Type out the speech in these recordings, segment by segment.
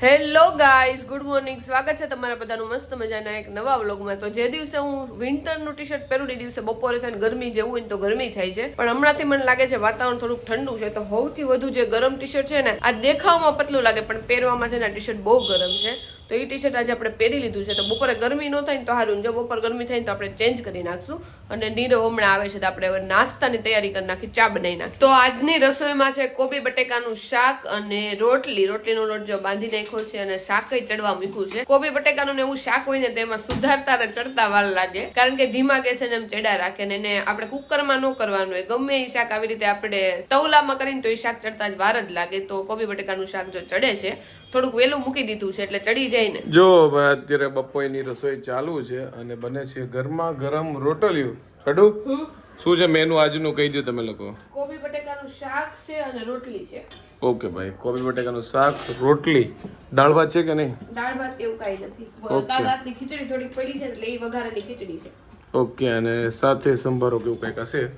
Hello guys, good morning. સ્વાગત છે તમારા બધાનું મસ્ત મજાના એક નવા વ્લોગમાં. તો જે દિવસે હું વિન્ટરનું ટી શર્ટ પહેરું એ દિવસે બપોરે છે ને ગરમી જેવું હોય ને તો ગરમી થાય છે, પણ હમણાંથી મને લાગે છે વાતાવરણ થોડુંક ઠંડુ છે. તો સૌથી વધુ જે ગરમ ટી શર્ટ છે ને, આ દેખાવમાં પતલું લાગે પણ પહેરવામાં છે ને ટી શર્ટ બહુ ગરમ છે. તો એ ટી શર્ટ આજે આપણે પહેરી લીધું છે. તો બપોરે ગરમી ન થાય ને તો સારું, જો બપોર ગરમી થાય ને તો આપણે ચેન્જ કરી નાખશું. અને નીરવ હમણાં આવે છે તો આપણે હવે નાસ્તાની તૈયારી કરી નાખી, ચા બનાવી નાખી. તો આજની રસોઈમાં છે કોબી બટેકાનું શાક અને રોટલીનો લોટ જો બાંધી નાખ્યો છે અને શાક ચડવા મૂક્યું છે. કોબી બટેકાનું એવું શાક હોય ને તેમાં સુધારતા ને ચડતા વાર લાગે, કારણ કે ધીમા ગેસે એમ ચડા રાખે ને એને આપણે કુકરમાં ન કરવાનું હોય. ગમે એ શાક આવી રીતે આપણે તવલામાં કરીને તો એ શાક ચડતા જ વાર જ લાગે. તો કોબી બટેકાનું શાક જો ચડે છે, થોડુંક વેલું મૂકી દીધું છે એટલે ચડી જાય ને. જો અત્યારે બપોરની રસોઈ ચાલુ છે અને બને છે ગરમા ગરમ રોટલીઓ. છડુ શું છે મેનુ આજનું કહી દો તમે લોકો. કોબી બટેકાનું શાક છે અને રોટલી છે. ઓકે ભાઈ, કોબી બટેકાનું શાક, રોટલી, દાળ ભાત છે કે નહીં? દાળ ભાત એવું કઈ નથી. કાલ રાતની ખીચડી થોડી પડી છે એટલે એ વઘારેલી ખીચડી છે. ઓકે, અને સાથે સંભારો કેવું કંઈક હશે.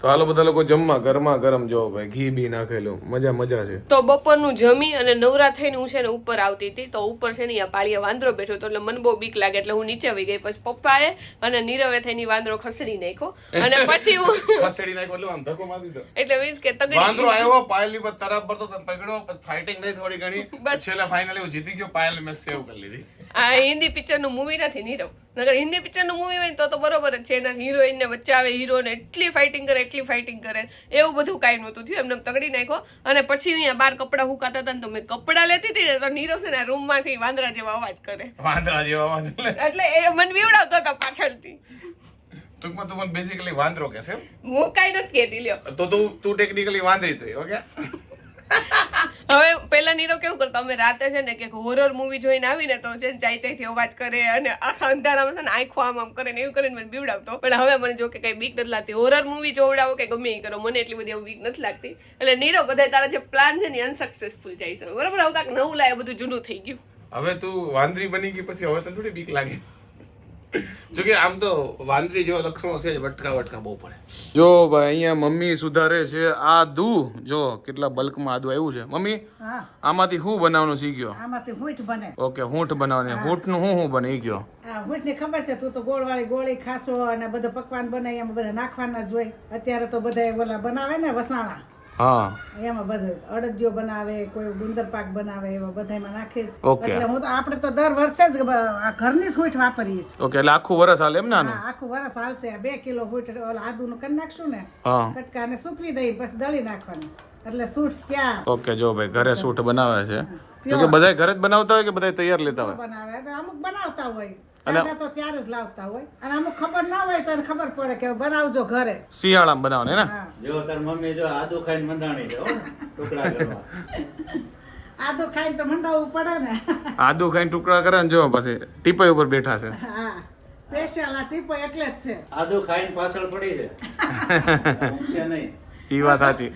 તો હાલો બધા લોકો જમવા, ગરમા ગરમ જો ભાઈ, ઘી બી નાખેલું, મજા છે. તો બપોરનું જમી અને નવરા થઈને હું છે ને ઉપર આવતી હતી. તો ઉપર છે ને પાળીએ વાંદરો બેઠો હતો એટલે મને બહુ બીક લાગે એટલે હું નીચે આવી ગઈ. પછી પપ્પાએ અને નીરવે થઈને વાંદરો ખસેડી નાખ્યો અને પછી હું ખસેડી નાખ્યો એટલે આમ ધક્કો મારી દીધો. એટલે વીસ કે તગડી વાંદરો આવ્યો, પાયલની પર તરફ પડતો તો પકડ્યો, પછી ફાઇટિંગ થઈ થોડી ઘણી, બસ છેલ્લે ફાઇનલી હું જીતી ગયો. પાયલ મેં સેવ કરી લીધી. આ હિન્દી પિક્ચરનું મૂવી નથી નીરવ. નગર હિન્દી પિક્ચરનું મૂવી હોય ને તો બરોબર જ છે. એના હિરોઈન ને વચ્ચે આવે, હીરોને એટલી ફાઇટિંગ કરે એવું બધું કાંઈ નહોતું થયું. એમને તગડી નાખ્યો અને પછી અહીંયા બાર કપડા હુકાતા હતા ને તો મેં કપડા લેતી હતી ને તો નીરવ છે ને રૂમ માંથી વાંદરા જેવા અવાજ કરે. વાંદરા જેવા અવાજ એટલે એ મને બીવડાવતો હતો પાછળથી. ટૂંકમાં તું મને બેઝિકલી વાંદરો કે છે? હું કાંઈ નથી કહેતી લ્યો. તો તું ટેકનિકલી વાંદરી થઈ. ઓકે, હવે પેલા નીરવ કેવું કરતો, અમે રાતે છે ને કે હોરર મૂવી જોઈને આવીને તો છે ને ચાઈ અવાજ કરે અને આખા અંધારામાં છે ને આંખો આમ કરે ને એવું કરીને મને બીવડાવતો. પણ હવે મને જો કે કઈ બીક નથી લાગતી. હોરર મૂવી જોવડાવો કે ગમે એ કરો, મને એટલી બધી બીક નથી લાગતી. એટલે નીરવ બધા તારા જે પ્લાન છે ને અનસક્સેસફુલ જાય છે. બરાબર, હવે કાંઈક નવું લાય, બધું જૂનું થઈ ગયું. હવે તું વાંદરી બની ગઈ પછી હવે તને થોડી બીક લાગે? જોકે આમ તો વાંદરી જેવા લક્ષણો છે, વટકા બહુ પડે. જો ભાઈ અહીંયા મમ્મી સુધારે છે આદુ. જો કેટલા બલ્કમાં આદુ આવ્યું છે. મમ્મી આમાંથી શું બનાવવાનું શીખ્યો? આમાંથી હૂંઠ બને. ઓકે, હૂંઠ બનાવવાની. હૂંઠનું શું બને એ કયો? હૂંઠ ની ખબર છે? તું તો ગોળવાળી ગોળી ખાસો અને બધું પકવાન બનાવી એમાં બધા નાખવાના જ હોય. અત્યારે તો બધા ઓલા બનાવે ને વસાણા, હા, એમાં બધું અડદિયો બનાવે, કોઈ ગુંદર પાક બનાવે, એવા બધામાં નાખે જ. ઓકે. એટલે હું તો આપણે તો દર વર્ષે જ આ ઘરની જ હૂંઠ વાપરીએ છીએ. ઓકે, એટલે આખું વરસ હાલે એમ? નાનું આખું વરસ હાલશે. 2 કિલો હૂંઠ આદુનું કરી નાખશું ને, હા, કટકાને સૂકવી દઈ પછી દળી નાખવાનું એટલે સૂઠ તૈયાર. ઓકે. જો ભાઈ ઘરે સૂઠ બનાવે છે. જો કે બધા ઘરે જ બનાવતા હોય કે બધા તૈયાર લેતા હોય? બનાવે અમુક બનાવતા હોય, તો ત્યારે જ લાવતા હોય. અને અમુક ખબર ના હોય તો એને ખબર પડે કે બનાવજો ઘરે. શિયાળામાં બનાવને ને? જો તાર મમ્મી જો આદુ ખાઈને મંડાણી છે હો, ટુકડા કરવા. આદુ ખાઈને તો મંડાવવું પડે ને. આદુ ખાઈને ટુકડા કરે ને, જો પછી ટીપાઈ ઉપર બેઠા છે. હા, સ્પેશિયલ આ ટીપો એટલે જ છે. આદુ ખાઈને પાછળ પડી છે. ઊંઘશે નહીં. ઈ વાત સાચી.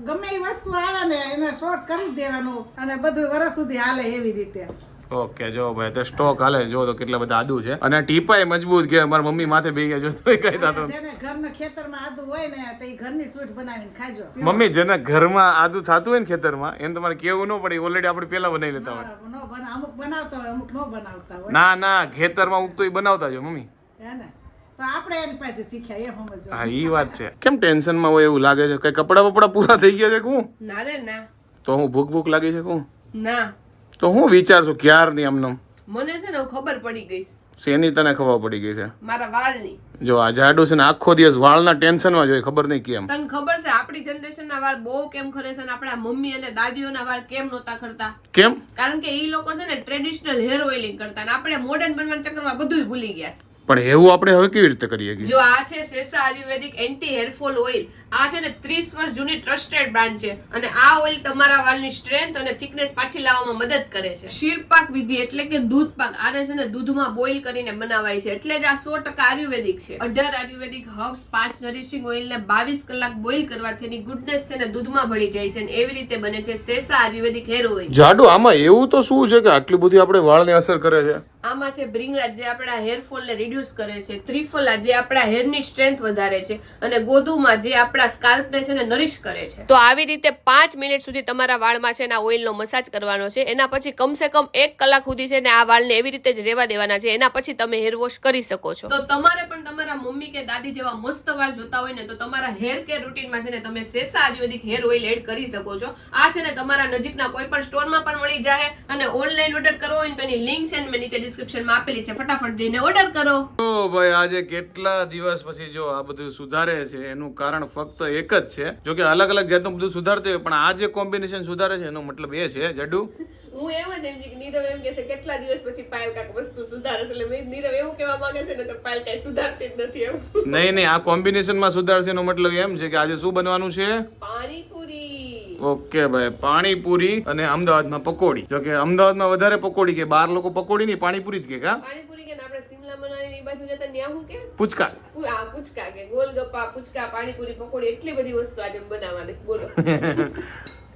ગમે એ વસ્તુ આવે ને એને શોર્ટ કરી દેવાનું અને બધું વર્ષ સુધી હાલે એવી રીતે. ઓકે, જો ભાઈ તો સ્ટોક હાલે. જો તો કેટલા બધા આદુ છે અને ટીપાય મજબૂત કે મારી મમ્મી માથે બે ગયા. જો તોય કઈ થતો. જેને ઘરના ખેતરમાં આદુ હોય ને તો એ ઘરની સ્વીટ બનાવીને ખાજો. મમ્મી જેના ઘરમાં આદુ થતું હોય ને ખેતરમાં, એને તમારે કેવું ન પડે. ઓલરેડી આપણે પેલા બનાવી લેતા હોય. અમુક બનાવતા હોય, અમુક ન બનાવતા હોય. ના, ખેતરમાં ઉગતો ઈ બનાવતા જો મમ્મી. હે ને? તો આપણે એની પાસે શીખ્યા એ સમજો. હા, ઈ વાત છે. કેમ ટેન્શનમાં હોય એવું લાગે છે? કઈ કપડા બપડા પૂરા થઈ ગયા છે હું? ના રે ના. તો હું ભૂખ લાગી છે હું? ના. તો હું વિચારશું ક્યારની આમનો? મને છે ને ખબર પડી ગઈ. શેની તને ખબર પડી ગઈ છે? મારા વાળની. જો આ જાડુ છે ને આખો દિવસ વાળના ટેન્શનમાં જોઈએ, ખબર નહીં કેમ. તને ખબર છે આપણી જનરેશનના વાળ બહુ કેમ ખરે છે ને આપણા મમ્મી અને દાદીઓના વાળ કેમ નહોતા ખરતા? કેમ? કારણ કે ઈ લોકો છે ને ટ્રેડિશનલ હેર ઓઇલિંગ કરતા ને આપણે મોડર્ન બનવાના ચક્કરમાં બધું ભૂલી ગયા છે. પણ એવું આપણે હવે કેવી રીતે કરીએ? જો આ છે સેસા આયુર્વેદિક એન્ટી હેરફોલ ઓઇલ. આ છે ને 30 વર્ષ જૂની ટ્રસ્ટેડ બ્રાન્ડ છે અને આ ઓઇલ તમારા વાળની સ્ટ્રેન્થ અને થિકનેસ પાછી લાવવામાં મદદ કરે છે. શીરપાક વિધિ એટલે કે દૂધ પાક. આને છે ને દૂધમાં બોઇલ કરીને બનાવાય છે એટલે જ આ 100% આયુર્વેદિક છે. 18 આયુર્વેદિક હર્બ્સ, 5 નરિશિંગ ઓઇલ ને 22 કલાક બોઇલ કરવાથી એની ગુડનેસ છે ને દૂધમાં ભળી જાય છે અને એવી રીતે બને છે સેસા આયુર્વેદિક હેર ઓઇલ. જાડુ આમાં એવું તો શું છે કે આટલી બધી આપણે વાળને અસર કરે છે? આમાં છે બ્રિંગરાજ જે આપણા હેરફોલ ને રિડ્યુસ કરે છે, ત્રિફલા જે આપણા હેરની સ્ટ્રેન્થ વધારે છે, અને ગોધુમાં જે આપણા સ્કાલ્પને છે ને નરિશ કરે છે. તો આવી રીતે 5 મિનિટ સુધી તમારા વાળમાં છે ને આ ઓઇલનો મસાજ કરવાનો છે. એના પછી કમસે કમ 1 કલાક સુધી છે ને આ વાળને એવી રીતે જ રહેવા દેવાના છે. એના પછી તમે હેર વોશ કરી શકો છો. તો તમારે પણ તમારા મમ્મી કે દાદી જેવા મસ્ત વાળ જોતા હોય ને તો તમારા હેર કેર રૂટીનમાં છે ને તમે સેસા આયુર્વેદિક હેર ઓઇલ એડ કરી શકો છો. આ છે ને તમારા નજીકના કોઈ પણ સ્ટોરમાં પણ મળી જાય, અને ઓનલાઈન ઓર્ડર કરવો હોય તો એની લિંક છે ને મેં નીચે ડિસ્ક્રિપ્શનમાં આપેલી છે. ફટાફટ જઈને ઓર્ડર કરો. તો ભાઈ આજે કેટલા દિવસ પછી જો આ બધું સુધારે છે એનું કારણ ફક્ત એક જ છે. જો કે અલગ અલગ જાતનું બધું સુધારते હોય પણ આ જે કોમ્બિનેશન સુધારે છે એનો મતલબ એ છે જડ્ડુ હું એમ જ એમ કે નીરવ એમ કે છે કેટલા દિવસ પછી પાયલ કાક વસ્તુ સુધારે છે, એટલે મેં નીરવ એવું કહેવા માંગે છે ને તો પાયલ કઈ સુધારતી જ નથી એમ. નહીં આ કોમ્બિનેશનમાં સુધારશે એનો મતલબ એમ છે કે આજે શું બનવાનું છે? પાણીપુરી. ઓકે ભાઈ, પાણીપુરી અને અમદાવાદમાં પકોડી. જો કે અમદાવાદમાં વધારે પકોડી કે, બાર લોકો પકોડી નહીં પાણીપુરી જ કે કા? પાણીપુરી કે આપણે સિમલા મનાલી એ બાજુ જતા ત્યાં હું કે પૂચકા. આ પૂચકા કે ગોલગપ્પા, પૂચકા, પાણીપુરી, પકોડી એટલી બધી વસ્તુ આજે બનાવવાની છે. બોલો.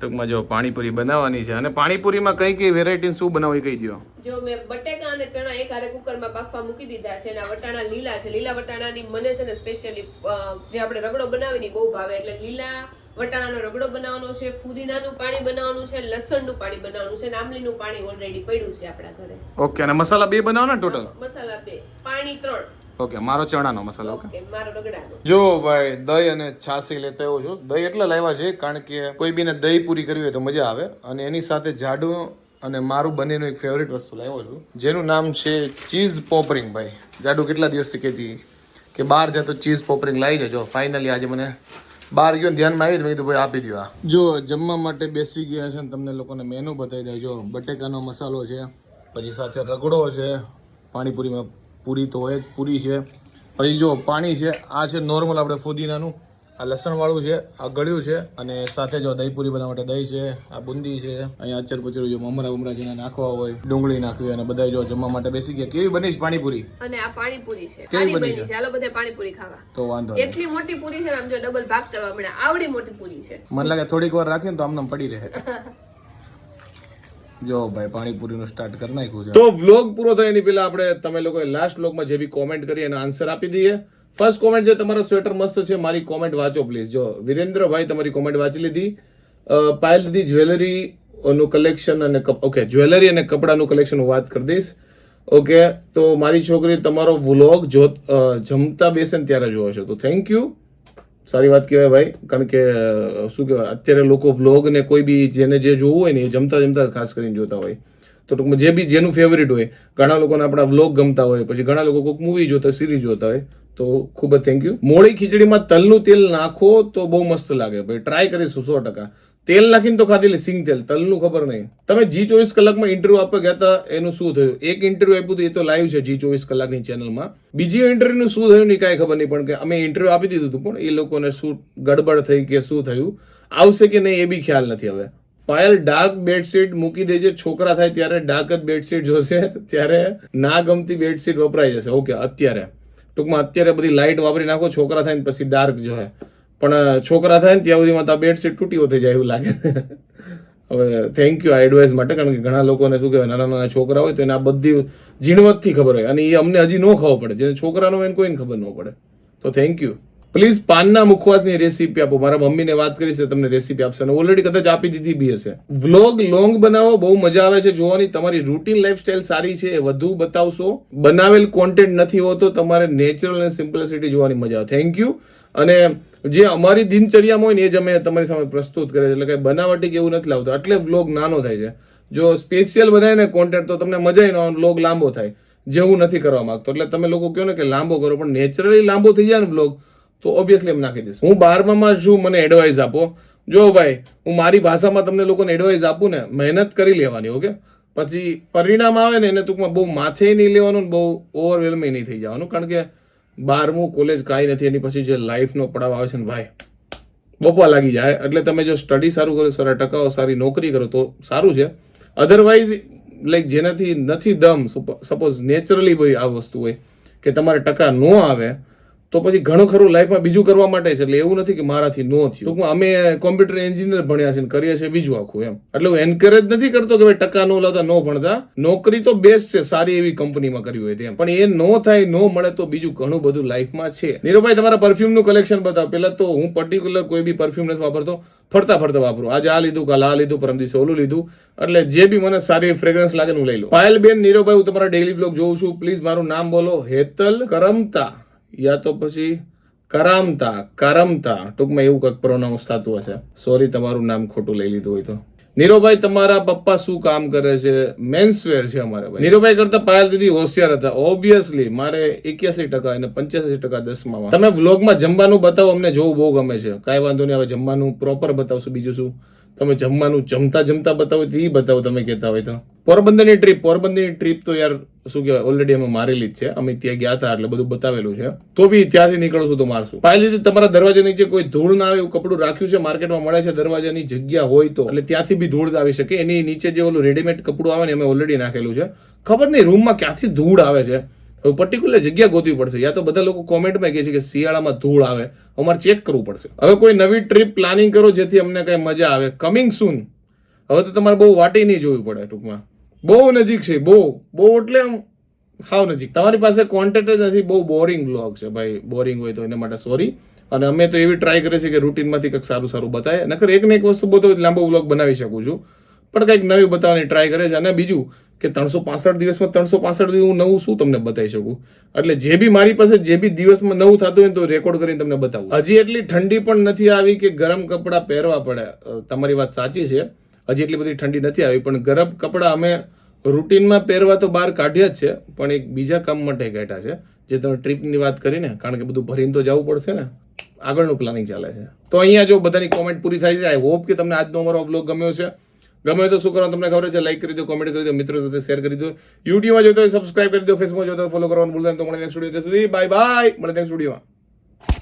ટૂંકમાં જો પાણીપુરી બનાવવાની છે. અને પાણીપુરીમાં કઈ કઈ વેરાયટી શું બનાવવી કહી દો. જો મેં બટેકા અને ચણા એક હારે કુકરમાં બાફવા મૂકી દીધા છે. એના વટાણા લીલા છે. લીલા વટાણાની મને છે ને સ્પેશિયલી જે આપણે રગડો બનાવીને બહુ ભાવે, એટલે લીલા વટાણાનો રગડો બનાવવાનો છે, ફુદીનાનું પાણી બનાવવાનું છે, લસણનું પાણી બનાવવાનું છે, અને આમલીનું પાણી ઓલરેડી પડ્યું છે આપણા ઘરે. ઓકે, અને મસાલા 2 બનાવવાના ટોટલ? મસાલા 2, પાણી 3. ઓકે, મારો ચણાનો મસાલો. ઓકે, મારો રગડાનો. જો ભાઈ દહીં અને છાસી લેતા આવ્યો છું. દહીં એટલા લાવ્યા છે કારણ કે કોઈ બીને દહીં પૂરી કરવી હોય તો મજા આવે, અને એની સાથે જાડું અને મારું બંનેનું એક ફેવરિટ વસ્તુ લાવ્યો છું જેનું નામ છે ચીઝ પોપરિંગ. ભાઈ જાડુ કેટલા દિવસથી કહેતી કે બહાર જતો ચીઝ પોપરિંગ લાવી જજો. ફાઇનલી આજે મને બહાર ગયો ધ્યાનમાં આવી તો મેં કીધું ભાઈ આપી દો. આ જો જમવા માટે બેસી ગયા છે ને તમને લોકોને મેનુ બતાવી દઉં. જો બટેકાનો મસાલો છે, પછી સાથે રગડો છે, પાણીપુરીમાં પૂરી તો હોય જ, પૂરી છે, પછી જો પાણી છે, આ છે નોર્મલ આપણે ફુદીનાનું, આ લસણવાળું છે, આ ગળ્યું છે, અને સાથે જો દહીં પૂરી બનાવવા માટે દહીં છે, આ બુંદી છે, અહીંયા અચર પચર જો મમરા બમરા જેને નાખવા હોય, ડુંગળી નાખવી, અને બધા જો જમવા માટે બેસી ગયા. કેવી બની છે પાણીપુરી? અને આ પાણીપુરી છે. કેવી આની બની બની છે. હાલો બધે પાણીપુરી ખાવા. તો વાંધો નહીં. એટલી મોટી પૂરી છે ને, આમ જો ડબલ ભાગ કરવા મળ્યા. આવડી મોટી પૂરી છે. મને લાગે થોડીક વાર રાખીએ ને તો આમને પડી રહે. જો ભાઈ પાણીપુરીનું સ્ટાર્ટ કરી નાખ્યું છે. તો વ્લોગ પૂરો થાય એની પહેલા આપણે તમે લોકોએ લાસ્ટ વ્લોગમાં જે બી કોમેન્ટ કરી એનો આન્સર આપી દઈએ. ફર્સ્ટ કોમેન્ટ છે તમારો સ્વેટર મસ્ત છે, મારી કોમેન્ટ વાંચો પ્લીઝ. જો વિરેન્દ્રભાઈ તમારી કોમેન્ટ વાંચી લીધી. પાયલ દીદી જ્વેલરી નું કલેક્શન અને ઓકે જ્વેલરી અને કપડાનું કલેક્શન હું વાત કરી દઈશ. ઓકે, તો મારી છોકરી તમારો વ્લોગ જો જમતા બેસે ને ત્યારે જોવો છો તો થેન્ક યુ. સારી વાત કહેવાય ભાઈ, કારણ કે શું કહેવાય અત્યારે લોકો વ્લોગ ને કોઈ બી જેને જે જોવું હોય ને એ જમતા જમતા ખાસ કરીને જોતા હોય. તો ટૂંકમાં જે બી જેનું ફેવરિટ હોય, ઘણા લોકોને આપણા વ્લોગ ગમતા હોય, પછી ઘણા લોકો કોઈક મૂવી જોતા સિરીઝ જોતા હોય, તો ખૂબ જ થેન્ક યુ. મોળી ખીચડીમાં તલનું તેલ નાખો તો બહુ મસ્ત લાગે ભાઈ, ટ્રાય કરીશું 100%. તેલ નાખીને તો ખાધેલી સિંગ તેલ, તલનું ખબર નહીં. તમે G24 કલાકમાં ઇન્ટરવ્યુ આપવા ગયા હતા, એનું શું થયું? એક ઇન્ટરવ્યુ આપ્યું હતું, એ તો લાઈવ છે G24 કલાકની ચેનલમાં. બીજી ઇન્ટરવ્યુનું શું થયું નહીં કાંઈ ખબર નહીં, પણ કે અમે ઇન્ટરવ્યુ આપી દીધું હતું પણ એ લોકોને શું ગડબડ થઈ કે શું થયું, આવશે કે નહીં એ બી ખ્યાલ નથી હવે. પાયલ ડાર્ક બેડશીટ મૂકી દેજે, છોકરા થાય ત્યારે ડાર્ક જ બેડશીટ જોશે, ત્યારે ના ગમતી બેડશીટ વપરાઈ જશે. ઓકે, અત્યારે ટૂંકમાં અત્યારે બધી લાઇટ વાપરી નાખો, છોકરા થાય ને પછી ડાર્ક જોહે, પણ છોકરા થાય ને ત્યાં સુધીમાં તો બેડશીટ તૂટીઓ થઈ જાય એવું લાગે. હવે થેન્ક યુ આ એડવાઇસ માટે, કારણ કે ઘણા લોકોને શું કહેવાય નાના નાના છોકરા હોય તો એને આ બધી ઝીણવટથી ખબર હોય, અને એ અમને હજી ન ખબર પડે, જેને છોકરાનો હોય એને કોઈને ખબર ન પડે. તો થેન્ક યુ. પ્લીઝ પાનના મુખવાસની રેસીપી આપો. મારા મમ્મીને વાત કરી છે, તમને રેસીપી આપશે, અને ઓલરેડી કદાચ આપી દીધી બી હશે. વ્લોગ લોંગ બનાવો, બહુ મજા આવે છે જોવાની. તમારી રૂટીન લાઈફસ્ટાઈલ સારી છે એ વધુ બતાવશો. બનાવેલ કોન્ટેન્ટ નથી હોતો, તમારે નેચરલ અને સિમ્પલિસિટી જોવાની મજા આવે. Thank you. અને જે અમારી દિનચર્યામાં હોય ને એ જ અમે તમારી સામે પ્રસ્તુત કરે છે, એટલે કંઈ બનાવટી કે એવું નથી લાવતો, એટલે વ્લોગ નાનો થાય છે. જો સ્પેશિયલ બનાવે ને કોન્ટેન્ટ તો તમને મજા આવે ને વ્લોગ લાંબો થાય, જે હું નથી કરવા માંગતો. એટલે તમે લોકો કહો ને કે લાંબો કરો, પણ નેચરલી લાંબો થઈ જાય ને વ્લોગ તો ઓબ્વિયસલી એમ નાખી દઈશ. હું 12માં છું, મને એડવાઇસ આપો. જો ભાઈ હું મારી ભાષામાં તમને લોકોને એડવાઇસ આપું ને, મહેનત કરી લેવાની. ઓકે, પછી પરિણામ આવે ને એને ટૂંકમાં બહુ માથે નહીં લેવાનું, બહુ ઓવરવેલ્મિંગ નહીં થઈ જવાનું, કારણ કે 12મું કોલેજ કાંઈ નથી, એની પછી જે લાઈફનો પડાવ આવે છે ને ભાઈ બપા લાગી જાય. એટલે તમે જો સ્ટડી સારું કરો, સારા ટકાઓ, સારી નોકરી કરો તો સારું છે. અધરવાઇઝ લાઈક જેનાથી નથી દમ, સપોઝ નેચરલી ભાઈ આ વસ્તુ હોય કે તમારે ટકા ન આવે તો પછી ઘણું ખરું લાઈફમાં બીજું કરવા માટે છે. એટલે એવું નથી કે મારાથી નો થયું. ટૂંકમાં અમે કોમ્પ્યુટર એન્જિનિયર ભણ્યા છે, કરીએ છીએ બીજું આખું એમ. એટલે હું એન્કરેજ નથી કરતો કે ભાઈ ટકા નો લાવતા નો ભણતા. નોકરી તો બેસ્ટ છે, સારી એવી કંપનીમાં કરવી હોય તેમ, પણ એ નો થાય, નો મળે તો બીજું ઘણું બધું લાઈફમાં છે. નીરુભાઈ તમારા પરફ્યુમ નું કલેક્શન બતાવો. પેલા તો હું પર્ટિક્યુલર કોઈ બી પરફ્યુમ નથી વાપરતો, ફરતા ફરતા વાપરું. આજે આ લીધું, કાલ આ લીધું, પરમ દિવસે ઓલું લીધું. એટલે જે બી મને સારી ફ્રેગ્રન્સ લાગે હું લઈ લઉં. પાયલબેન, નીરુભાઈ હું તમારા ડેઈલી બ્લોગ જોઉં છું, પ્લીઝ મારું નામ બોલો. હેતલ કરમતા યા તો પછી કરમતા ટૂંકમાં એવું કંઈક પ્રોનાઉન્સ થતું હશે. સોરી તમારું નામ ખોટું લઈ લીધું હોય તો. નીરુભાઈ તમારા પપ્પા શું કામ કરે છે? મેન્સવેર છે અમારે ભાઈ. નીરુભાઈ કરતા પાયલ દીદી હોશિયાર હતા. ઓબ્વિયસલી મારે 81% અને 85% 10માં. તમે વ્લોગમાં જમવાનું બતાવો, અમને જોવું બહુ ગમે છે. કાંઈ વાંધો નહીં, હવે જમવાનું પ્રોપર બતાવશું. બીજું શું, તમે જમવાનું જમતા બતાવો તો એ બતાવો તમે કહેતા હોય તો. પોરબંદરની ટ્રીપ તો યાર શું કહેવાય, ઓલરેડી અમે મારેલી જ છે. અમે ત્યાં ગયા હતા એટલે બધું બતાવેલું છે. તો બી ત્યાંથી નીકળશું તો મારશું. પાયલી તમારા દરવાજા નીચે કોઈ ધૂળ ના આવે એવું કપડું રાખ્યું છે, માર્કેટમાં મળે છે દરવાજાની જગ્યા હોય તો. એટલે ત્યાંથી બી ધૂળ આવી શકે. એની નીચે જે ઓલું રેડીમેડ કપડું આવે ને અમે ઓલરેડી નાખેલું છે. ખબર નહીં રૂમમાં ક્યાંથી ધૂળ આવે છે, પર્ટિક્યુલર જગ્યા ગોતવી પડશે. યા તો બધા લોકો કોમેન્ટમાં કહે છે કે શિયાળામાં ધૂળ આવે, અમારે ચેક કરવું પડશે. હવે કોઈ નવી ટ્રીપ પ્લાનિંગ કરો જેથી અમને કઈ મજા આવે. કમિંગ સૂન. હવે તો તમારે બહુ વાટી નહીં જોવી પડે. ટૂંકમાં બહુ નજીક છે, બહુ એટલે આમ હાવ નજીક. તમારી પાસે કોન્ટેન્ટ જ નથી. બહુ બોરિંગ બ્લોગ છે ભાઈ. બોરિંગ હોય તો એના માટે સોરી. અને અમે તો એવી ટ્રાય કરીએ છીએ કે રૂટીનમાંથી કંઈક સારું બતાવે. નકર એક ને એક વસ્તુ બતાવો લાંબો વ્લોગ બનાવી શકું છું, પણ કંઈક નવી બતાવવાની ટ્રાય કરે છે. અને બીજું કે 365 દિવસમાં 365 દિવસ હું નવું શું તમને બતાવી શકું. એટલે જે બી મારી પાસે જે બી દિવસમાં નવું થતું હોય તો રેકોર્ડ કરીને તમને બતાવું. હજી એટલી ઠંડી પણ નથી આવી કે ગરમ કપડાં પહેરવા પડે. તમારી વાત સાચી છે, હજી એટલી બધી ઠંડી નથી આવી, પણ ગરમ કપડાં અમે રૂટીનમાં પહેરવા તો બહાર કાઢ્યા જ છે, પણ એક બીજા કામ માટે કાઢ્યા છે. જે તમે ટ્રીપની વાત કરીને, કારણ કે બધું ભરીને તો જવું પડશે ને, આગળનું પ્લાનિંગ ચાલે છે. તો અહીંયા જો બધાની કોમેન્ટ પૂરી થાય છે. આઈ હોપ કે તમને આજનો અમારો બ્લોગ ગમ્યો છે. ગમે તો શું કરવાનું તમને ખબર છે, લાઈક કરી દો, કોમેન્ટ કરી દો, મિત્રો સાથે શેર કરી દો. યુટ્યુબમાં જોતો હોય સબસ્ક્રાઇબ કરી દો, ફેસબુકમાં જોતો હોય ફોલો કરવાનું ભૂલતા નહીં. તો મળે નેક્સ્ટ વિડીયો સુધી. Bye bye. મળે નેક્સ્ટ વિડીયોમાં.